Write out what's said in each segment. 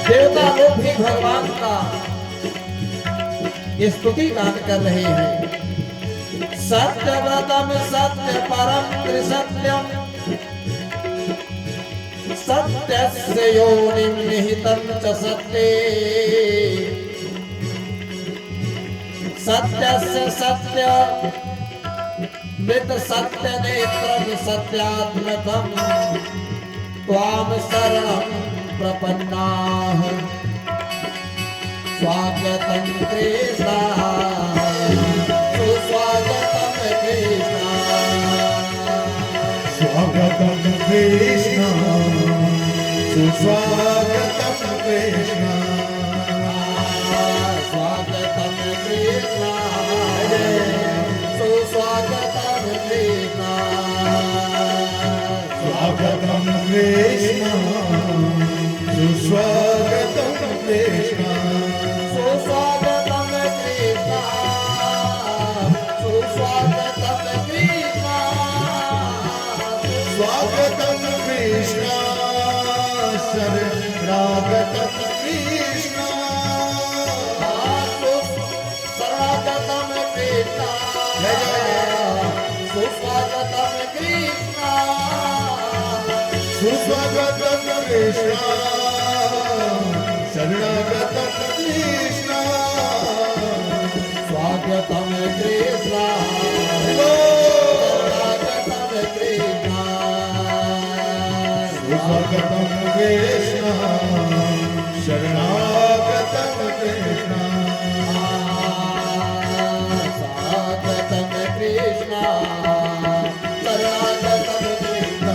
देवता लोग भी भगवान का स्तुति गान कर रहे हैं। सत्यव्रतम सत्य परम त्रिसत्यम सत्यस्य योनिं निहितं च सत्ये सत्यस्य सत्य मृत सत्य नेत्रं सत्यात्मकं त्वां शरणं प्रपन्नाः स्वागतं कृष्ण सुस्वागतं कृष्ण स्वागतं कृष्ण सुस्वागतं कृष्ण स्वागतं कृष्ण सुस्वागतं कृष्ण स्वागतं कृष्ण सुस्वागतं कृष्ण सुस्वागतं कृष्ण सुस्वागतं कृष्ण स्वागतं कृष्ण शरणागतं कृष्ण सुस्वागतं कृष्ण सुस्वागतं कृष्ण सुस्वागतं कृष्ण शरणागतं कृष्ण स्वागतं कृष्ण स्वागतं कृष्ण स्वागतं कृष्ण शरणागतं कृष्ण स्वागतं कृष्ण शरणागतं कृष्ण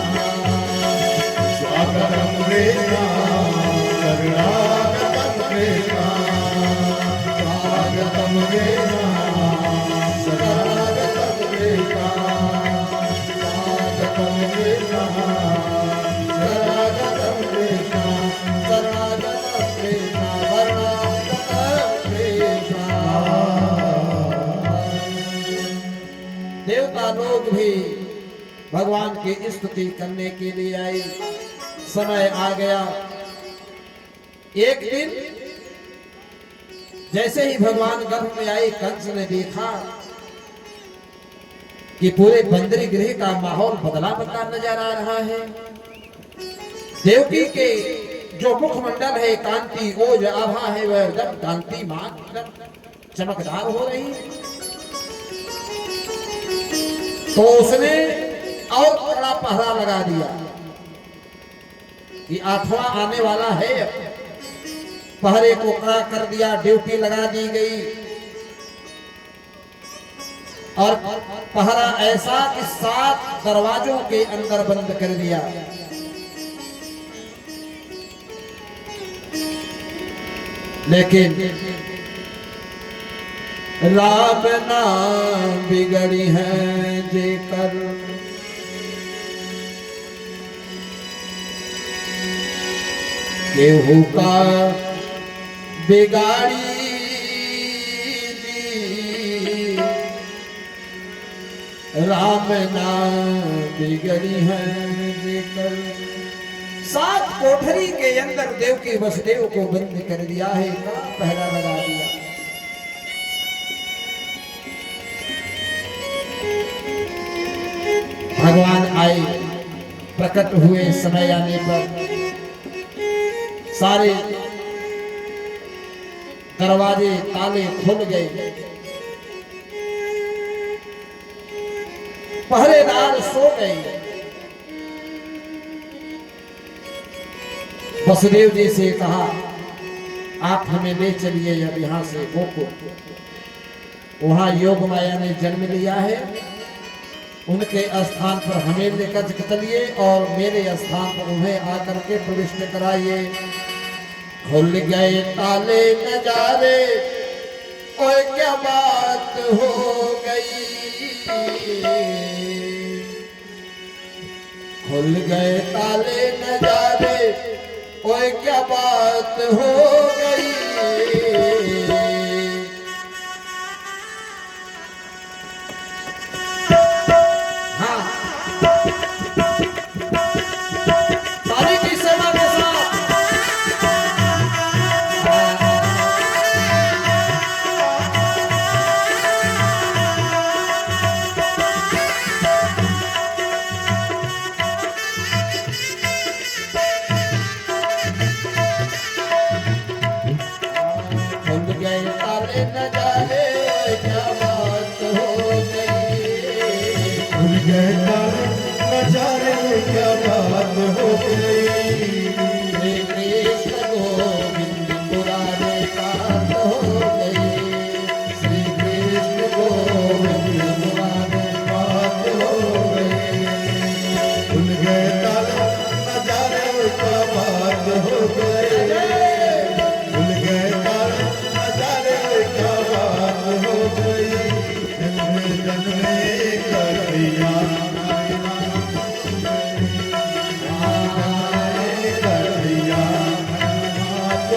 स्वागतं कृष्ण शरणागतं कृष्ण स्वागतं कृष्ण शरणागतं कृष्ण स्वागतं कृष्ण शरणागतं कृष्ण शरणागतं कृष्ण शरणागतं कृष्ण। देवता लोग भी भगवान की स्तुति करने के लिए आए। समय आ गया। एक दिन जैसे ही भगवान गर्भ में आए, कंस ने देखा कि पूरे बंदरी गृह का माहौल बदला बदला नजर आ रहा है। देवकी के जो मुखमंडल है, कांति ओज आभा है, वह एकदम कांतिमान चमकदार हो रही है। तो उसने और कड़ा पहरा लगा दिया कि आठवां आने वाला है। पहरे को कड़ा कर दिया, ड्यूटी लगा दी गई और पहरा ऐसा कि 7 दरवाजों के अंदर बंद कर दिया। लेकिन राम नाम बिगड़ी है जेकर केहू का बिगाड़ी जी, राम नाम बिगड़ी है जेकर। 7 कोठरी के अंदर देव के वसुदेव को बंद कर दिया है, पहरा लगा दिया। भगवान आए, प्रकट हुए। समय आने पर सारे दरवाजे ताले खुल गए। पहरेदार सो गए। वसुदेव जी से कहा, आप हमें ले चलिए अब यहां से गोकुल। वहां योग माया ने जन्म लिया है, उनके स्थान पर हमें लेकर चलिए और मेरे स्थान पर उन्हें आकर के प्रविष्ट कराइए। खुल गए ताले नजारे, ओए क्या बात हो गई। खुल गए ताले नजारे, ओए क्या बात हो गई। हाँ, सारी की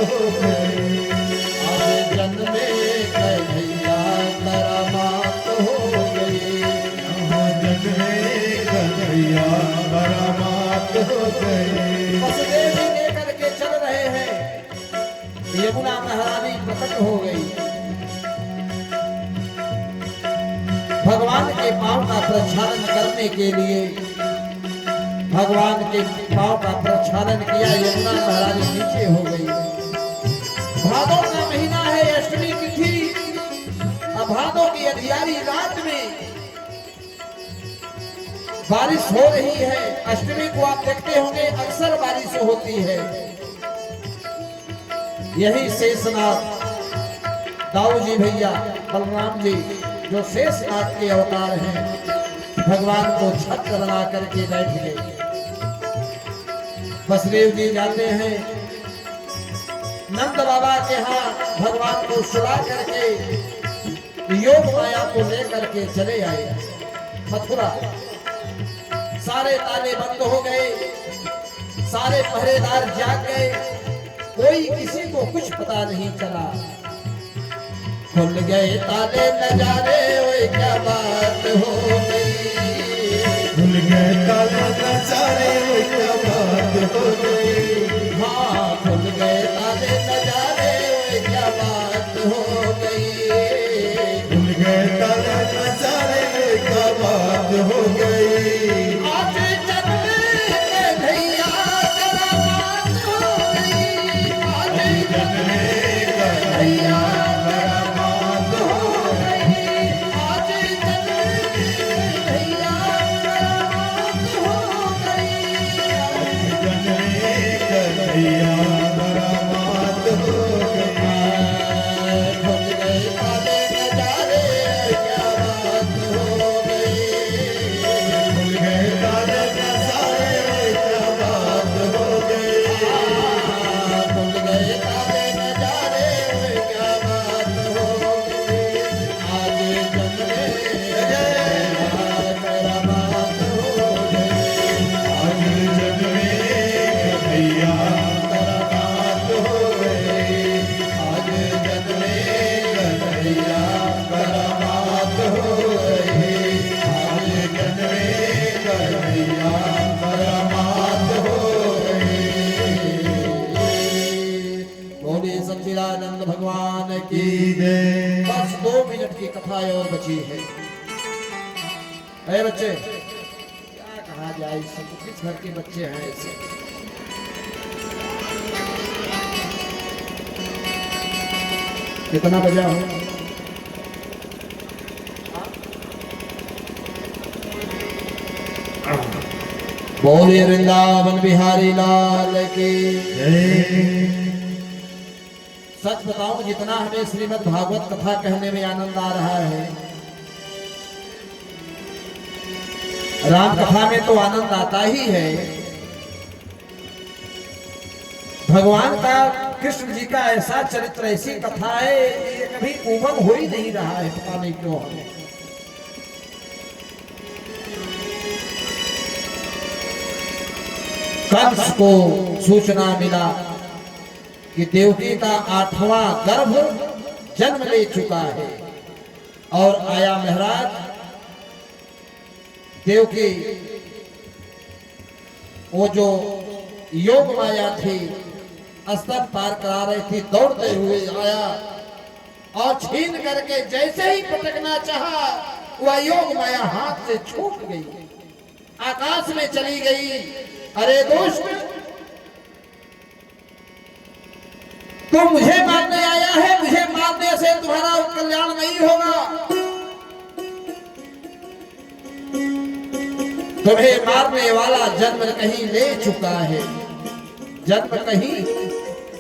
हो गई। आज जन्मे कन्हैया करामात हो गई। यहाँ जन्मे कन्हैया करामात हो गई। वसुदेव लेकर के चल रहे हैं, यमुना महारानी प्रकट हो गई। भगवान के पांव का प्रक्षालन करने के लिए भगवान के पांव का प्रक्षालन किया, यमुना महारानी नीचे हो गई। भादों का महीना है, अष्टमी तिथि, अब भादों की अंधियारी रात में बारिश हो रही है। अष्टमी को आप देखते होंगे अक्सर बारिश होती है। यही शेषनाग दाऊ जी भैया बलराम जी जो शेषनाग के अवतार हैं, भगवान को छत्र बना करके बैठ गए। वसुदेव जी जाते हैं नंद बाबा के यहाँ, भगवान को सुला करके योग माया को लेकर के चले आए मथुरा। सारे ताले बंद हो गए, सारे पहरेदार जाग गए, कोई किसी को कुछ पता नहीं चला। खुल गए ताले नजारे, ओए क्या बात हो गई। खुल गए ताले नजारे, ओए क्या बात हो गई। हाँ खुल गए ताले नजारे, ओए क्या बात हो गई। खुल गए ताले नजारे, ओए क्या बात हो गई। आज जन्मे कन्हैया करामात हो गई। आज जन्मे कन्हैया करामात हो गई। आज जन्मे कन्हैया करामात हो गई। जन्मे कन्हैया करामात हो गई। खुल गए ताले नजारे, क्या बात हो गई। खुल गए ताले नजारे, क्या बात हो गई। खुल गए ताले नजारे, क्या बात हो गई। आज जन्मे करामात हो गई। आज जन्मे कन्हैया करामात हो गई। आज जन्मे कन्हैया करामात हो गई। आज जन्मे कन्हैया करामात हो गई। बोले सच्चिदानंद भगवान की की जय। बस 2 मिनट की कथा और बची है। बच्चे क्या कहा जाए, सब किस घर के बच्चे हैं ऐसे। कितना बजा हो? बोले वृंदावन बिहारी लाल की। सच बताऊं, जितना हमें श्रीमद् भागवत कथा कहने में आनंद आ रहा है, राम कथा में तो आनंद आता ही है। भगवान का, कृष्ण जी का ऐसा चरित्र, ऐसी कथा है, ये कभी उमंग हो ही नहीं रहा है, पता नहीं क्यों हमें। कंस को सूचना मिला कि देवकी का 8वां गर्भ जन्म ले चुका है और आया महाराज। देवकी वो जो योग माया थी, स्तन पार करा रही थी, दौड़ते हुए आया और छीन करके जैसे ही पटकना चाहा, वह योग माया हाथ से छूट गई, आकाश में चली गई। अरे दोस्त, तू मुझे मारने आया है, मुझे मारने से तुम्हारा कल्याण नहीं होगा। तुम्हें मारने वाला जन्म कहीं ले चुका है, जन्म कहीं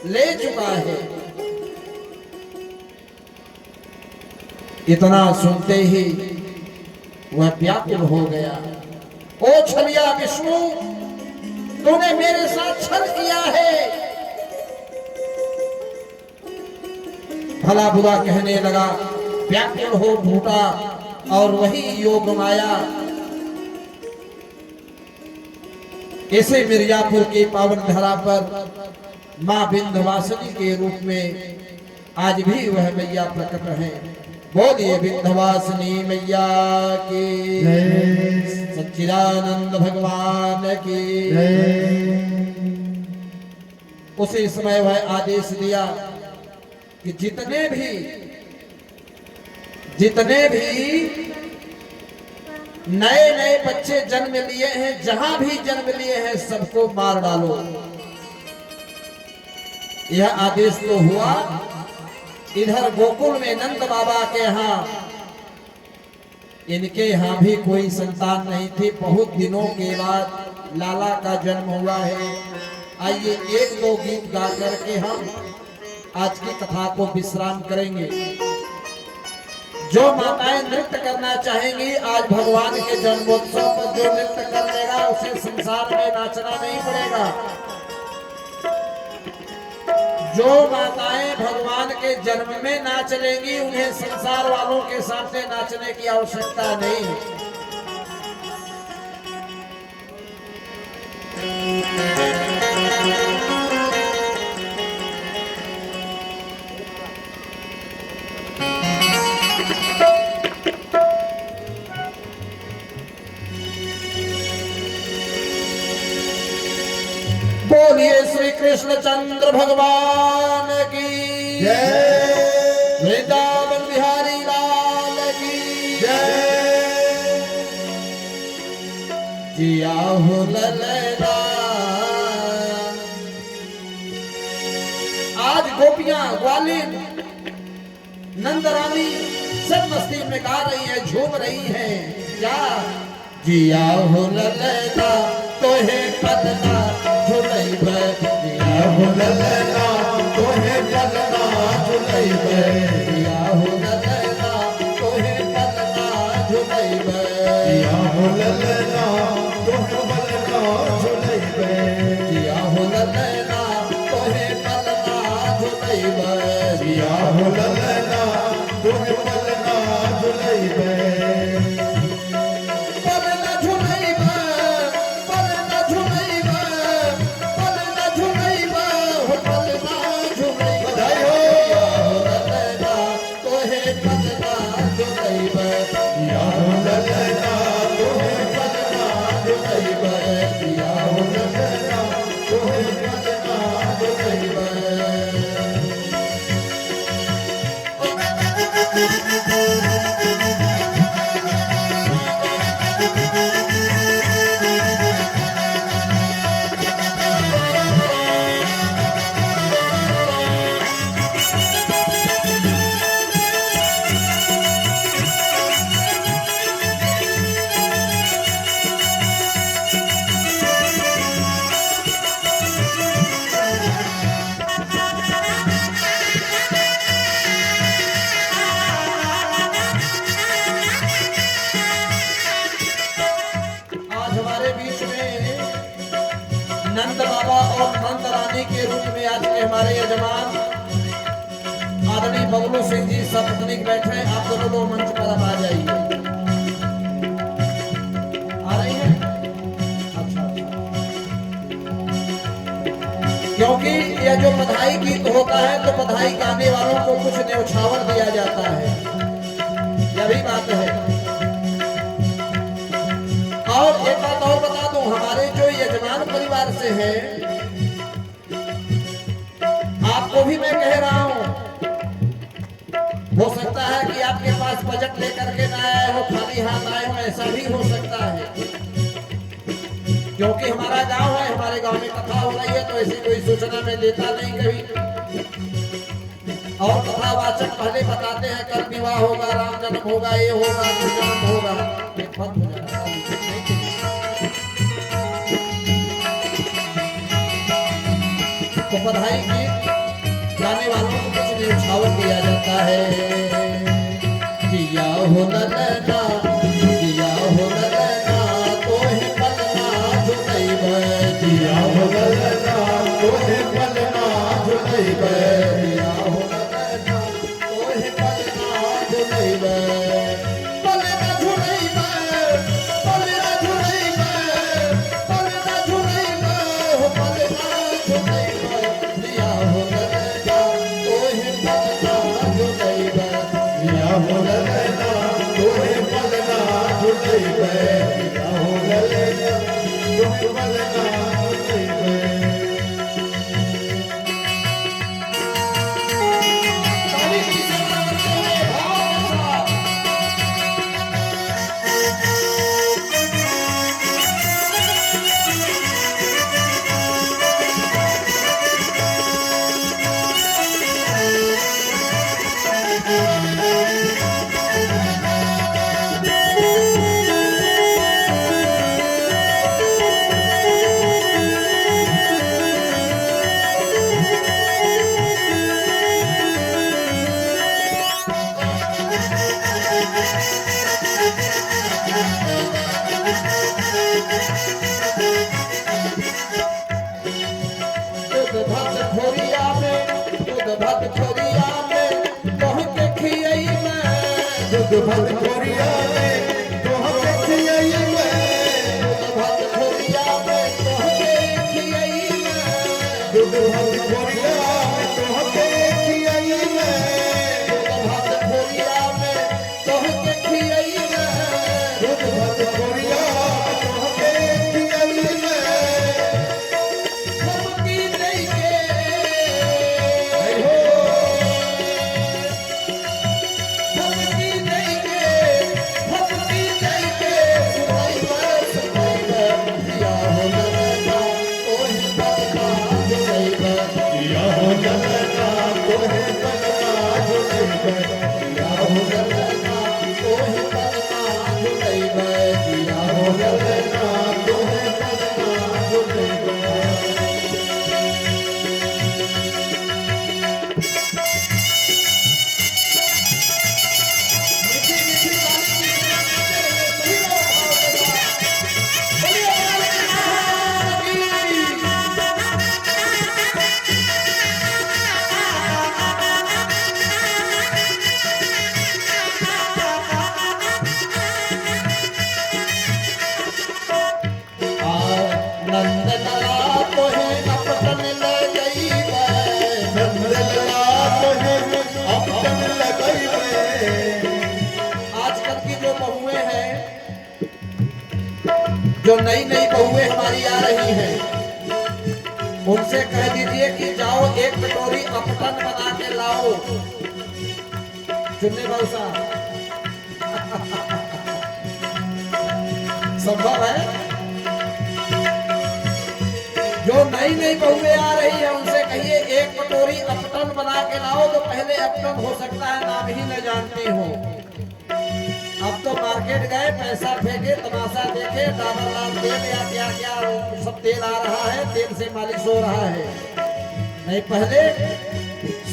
ले चुका है। इतना सुनते ही वह व्याकुल हो गया। ओ छलिया विष्णु, तूने मेरे साथ छल किया है। भला बुरा कहने लगा, व्याकुल हो फूटा और वही योग माया इसे मिर्जापुर की पावन धरा पर माँ विंध्यवासिनी के रूप में आज भी वह मैया प्रकट है। बोलिए विंध्यवासिनी मैया की सच्चिदानंद भगवान की। उसी समय वह आदेश दिया कि जितने भी नए नए बच्चे जन्म लिए हैं, जहां भी जन्म लिए हैं, सबको मार डालो। यह आदेश तो हुआ। इधर गोकुल में नंद बाबा के यहाँ, इनके यहाँ भी कोई संतान नहीं थी। बहुत दिनों के बाद लाला का जन्म हुआ है। आइए एक दो गीत गा करके हम आज की कथा को विश्राम करेंगे। जो माताएं नृत्य करना चाहेंगी, आज भगवान के जन्मोत्सव पर जो नृत्य कर लेगा उसे संसार में नाचना नहीं पड़ेगा। जो माताएं भगवान के जन्म में नाच लेंगी, उन्हें संसार वालों के सामने नाचने की आवश्यकता नहीं। बोलिए श्री कृष्ण चंद्र भगवान की जय। वृंदावन बिहारी लाल की जय। जिया हो ललना। आज गोपियां, ग्वालिन, नंदरानी सब मस्ती में गा रही है, झूम रही है। क्या जिया हो ललना तोहे पलना झुलैबे, जिया हो ललना तोहे पलना झुलैबे, जिया हो ललना तोहे पलना झुलैबे, जिया हो ललना तोहे पलना झुलैबे, जिया हो ललना तोहे पलना झुलैबे, जिया हो ललना तोहे पलना झुलैबे। नंद बाबा और नंद रानी के रूप में आज के हमारे यजमान आदरणीय बबलू सिंह जी सपत्नीक बैठे हैं। आप दोनों लोग मंच पर अब आ जाइए। आ रही है? अच्छा। क्योंकि यह जो बधाई गीत होता है तो बधाई गाने वालों को कुछ न्यौछावर दिया जाता है, यह भी बात है। और एक बात और बता दूं, हमारे जो यजमान परिवार से है, आपको भी मैं कह रहा हूं, हो सकता है कि आपके पास बजट लेकर के ना आए हो, खाली हाथ आए हो, ऐसा भी हो सकता है। क्योंकि हमारा गांव है, हमारे गांव में कथा हो रही है, तो ऐसी कोई सूचना मैं देता नहीं कभी। और कथावाचक पहले बताते हैं कल विवाह होगा, राम जन्म होगा, ये होगा, जन्म होगा, एक बंद हो जाता है। तो बधाई गीत गाने वालों को कुछ न्यौछावर दिया जाता है। जिया हो ललना, जिया हो ललना तोहे पलना झुलैबे, जिया हो ललना तोहे पलना झुलैबे, जिया हो ललना तोहे पलना झुलैबे, पलना झुलैबे, पलना झुलैबे, पलना झुलैबे, हो पलना झुलैबे। किया हो गले तुम बदनाम जइबे ताली की जरूरत है भाव सा दूध भर खोरिया में तोहके खियाई मैं दूध भर खोरिया में तोहके खियाई मैं दूध भर खोरिया में तोहके खियाई मैं दूध भर खोरिया में तोहके खियाई मैं दूध भर खोरिया में तोहके खियाई मैं सबकी देके आई हो सबकी देके सुनाई मैं दिया हो लगा ओही बदला जुड़ई किया हो गलना तोहे बदना जुड़ैबे दिया हो लगा ओही बदला जुड़ई दिया हो लगा गलना तोहे बदना जुड़ैबे आजकल की जो बहुएं हैं, जो नई नई बहुएं हमारी आ रही हैं, उनसे कह दीजिए कि जाओ एक कटोरी अपटन बना के लाओ। सुनने बाबू साहब संभव है? जो नई नई बहुएं आ रही है उनसे कहिए एक कटोरी अपटन बना के लाओ। तो पहले अपटन हो सकता है नाम ही न जानती हो, अब तो मार्केट गए, पैसा फेंके, तमाशा देखे, डाबर लाल तेल या क्या क्या सब तेल आ रहा है, तेल से मालिश हो रहा है। नहीं, पहले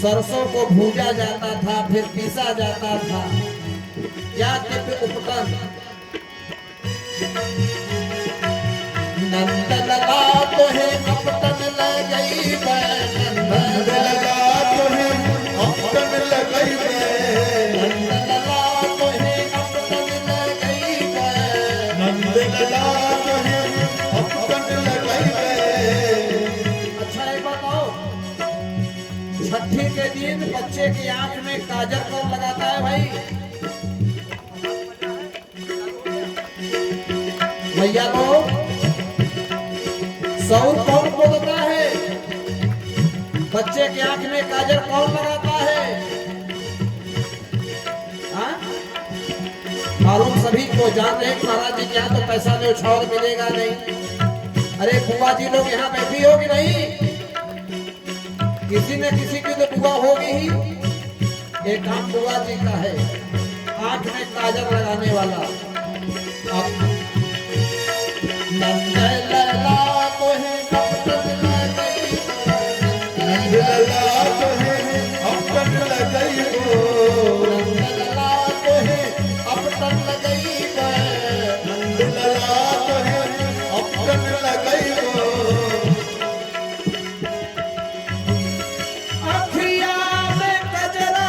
सरसों को भूजा जाता था, फिर पीसा जाता था। क्या दिव्य उपकरण! नंद लगा तो है अपटन ले गई नंद लगा तोहे अपटन लगैबे नंद लगा तो है अपटन ले गई नंद लगा तोहे अपटन लगैबे अच्छा एक बताओ, छठी के दिन बच्चे की आंख में काजल कौन लगाता है भाई? भैया लोग, सौर कौन बोलता है? बच्चे की आंख में काजल कौन लगाता है? हाँ? मालूम सभी को जान रहे कि महाराज जी के यहाँ तो पैसा में उछाल मिलेगा नहीं। अरे बुआ जी लोग यहाँ बैठी हो कि नहीं? किसी न किसी की तो बुआ होगी ही। एक काम बुआ जी का है, आंख में काजल लगाने वाला। अब नंद लला तो है अपटन लगई नंद लगा तोहे अपटन लगैबो नंद लला तो है अपटन लगई नंद लगा तोहे अपटन लगैबो अखिया में कजरा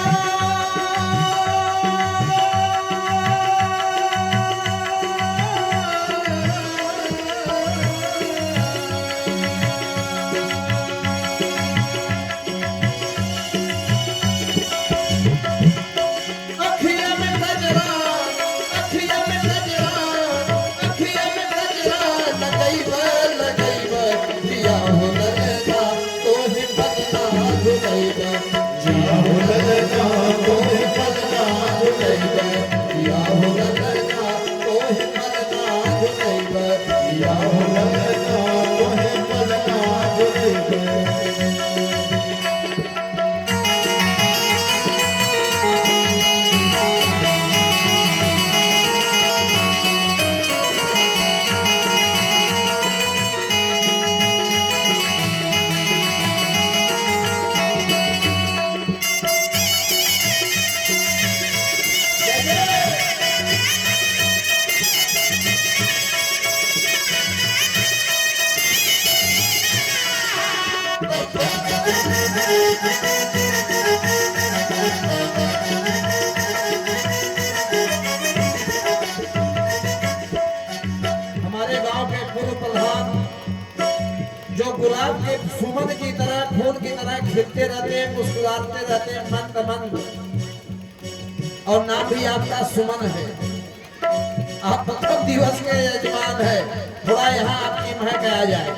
हमारे गांव के पूर्व प्रधान जो गुलाब के सुमन की तरह फूल की तरह खिलते रहते हैं, मुस्कुराते रहते हैं मंद मंद, और नाम भी आपका सुमन है। आप प्रथम दिवस के यजमान है, थोड़ा यहाँ आपकी महक आ जाए,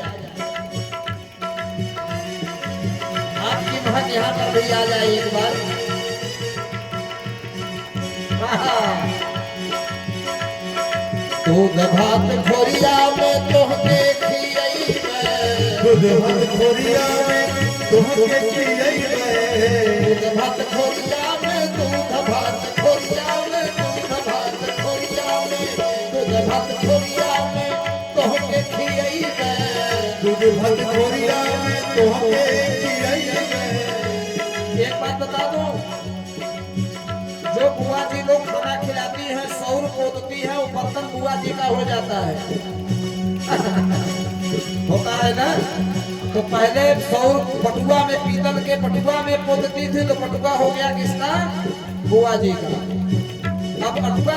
आपकी महक यहाँ पर भी आ जाए एक बार। दूध भात खोरिया में तोहके खियैबे, दूध भात खोरिया में तोहके खियैबे, दूध भात खोरिया में, दूध भात खोरिया में, दूध भात खोरिया में, दूध भात खोरिया में तोहके खियैबे, दूध भात खोरिया में तोहके खियैबे। एक बात बता दूं, जो बुआ जी लोग खाना खिलाती हैं, सौर पोतती है, वो बर्तन बुआ जी का हो जाता है। होता है ना? तो पहले सौर पटुआ में, पीतल के पटुआ में पोतती थी, तो पटुआ हो गया किसका? बुआ जी का। अब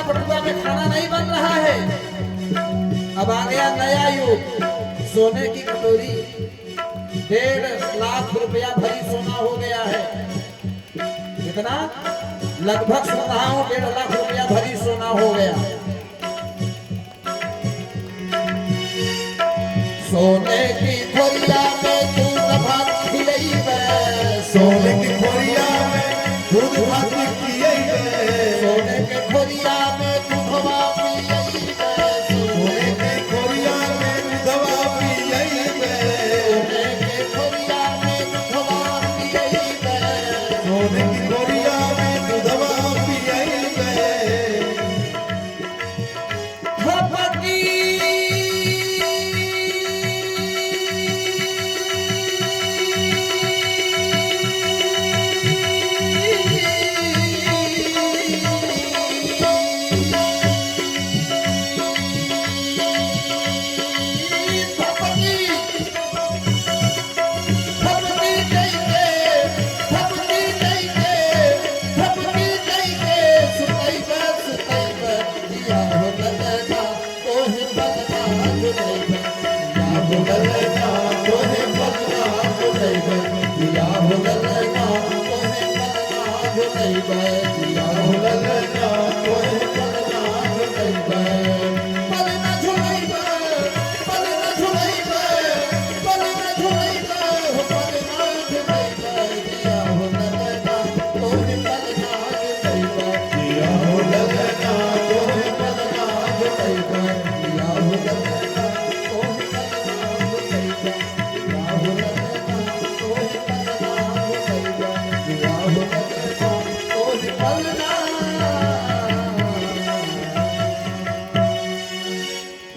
पटुआ में खाना नहीं बन रहा है, अब आ गया नया युग, सोने की कटोरी। 1.5 लाख रुपया भरी सोना हो गया है। कितना? लगभग सुन रहा हूं 1.5 लाख रुपया भरी सोना हो गया। सोने की खोरिया में दूध भात खिलैबे, सोने की खोरिया में दूध भात खियैबे, सोने के खोरिया में दूधवा पियैबे, सोने की खोरिया में दूधवा पियैबे, सोने के खोरिया में दूधवा पियैबे, सोने की खोरिया में दूधवा पियैबे। भपकी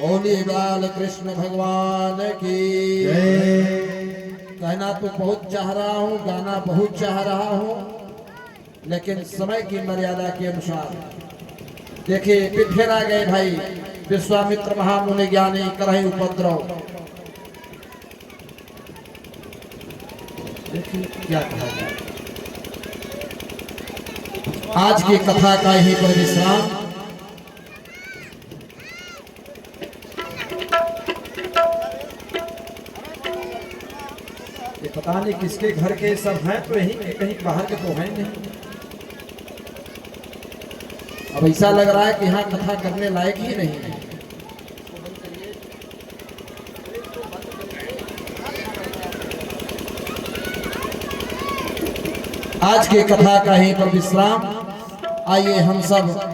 बोलिए बाल कृष्ण भगवान की। कहना तो बहुत चाह रहा हूँ, गाना बहुत चाह रहा हूँ, लेकिन समय की मर्यादा के अनुसार देखिए फिर आ गए भाई विश्वामित्र महामुनि ज्ञानी करहि उपद्रव। देखिए क्या कहा जाए। आज की कथा का यहीं पर विश्राम। ये पता नहीं किसके घर के सब हैं, तो यहीं के कहीं बाहर के तो हैं नहीं। अब ऐसा लग रहा है कि यहाँ कथा करने लायक ही नहीं है। आज की कथा का यहीं पर विश्राम। आइए हम सब